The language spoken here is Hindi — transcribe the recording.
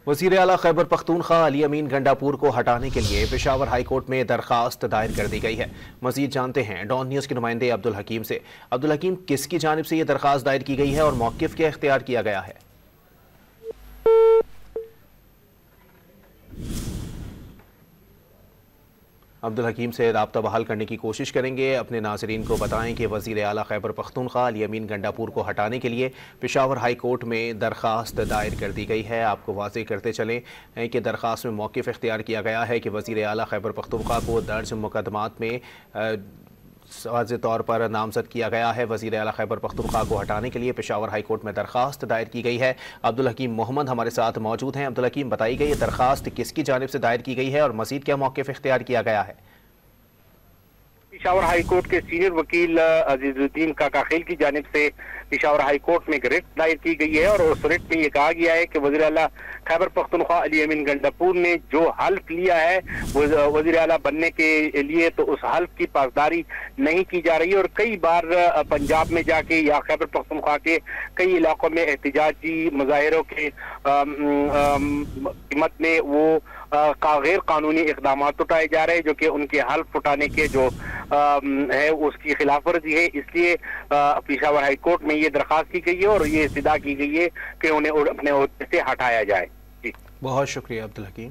वज़ीर आला खैबर पख्तूनख्वा अली अमीन गंडापुर को हटाने के लिए पेशावर हाई कोर्ट में दरखास्त दायर कर दी गई है। मजीद जानते हैं डॉन न्यूज़ के नुमाइंदे अब्दुल हकीम से। अब्दुल हकीम, किसकी जानिब से ये दरखास्त दायर की गई है और मौक़िफ़ क्या इख्तियार किया गया है? अब्दुल हकीम से राब्ता बहाल करने की कोशिश करेंगे। अपने नाज़रीन को बताएं कि वज़ीर आला खैबर पख्तूनख्वा अली अमीन गंडापुर को हटाने के लिए पेशावर हाई कोर्ट में दरखास्त दायर कर दी गई है। आपको वाज़ेह करते चलें कि दरखास्त में मौक़िफ़ इख्तियार किया गया है कि वज़ीर आला खैबर पख्तूनख्वा को दर्ज मुकदमात में वाज़ेह तौर पर नामज़द किया गया है। वज़ीर आला खैबर पख्तूनख्वा को हटाने के लिए पेशावर हाई कोर्ट में दरखास्त दायर की गई है। अब्दुल हकीम मोहम्मद हमारे साथ मौजूद हैं। अब्दुल हकीम, बताई गई ये दरखास्त किसकी जानिब से दायर की गई है और मज़ीद क्या मौक़िफ़ इख्तियार किया गया है? पेशावर हाई कोर्ट के सीनियर वकील अजीजुद्दीन काकाखिल की जानिब से पेशावर हाई कोर्ट में एक रिट दायर की गई है और उस रिट में ये कहा गया है कि वज़ीर आला खैबर पख्तूनख्वा अली अमीन गंडापुर ने जो हल्फ लिया है वज़ीर आला बनने के लिए, तो उस हल्फ की पासदारी नहीं की जा रही है और कई बार पंजाब में जाके या खैबर पख्तूनख्वा के कई इलाकों में एहतजाजी मुजाहिरों के कीमत में वो गैर कानूनी इकदाम उठाए जा रहे हैं जो कि उनके हल्फ उठाने के जो है उसकी खिलाफ वर्जी है। इसलिए पेशावर हाई कोर्ट में ये दरखास्त की गई है और ये इस्तदा की गई है कि उन्हें अपने ओहदे से हटाया जाए। जी, बहुत शुक्रिया अब्दुल हकीम।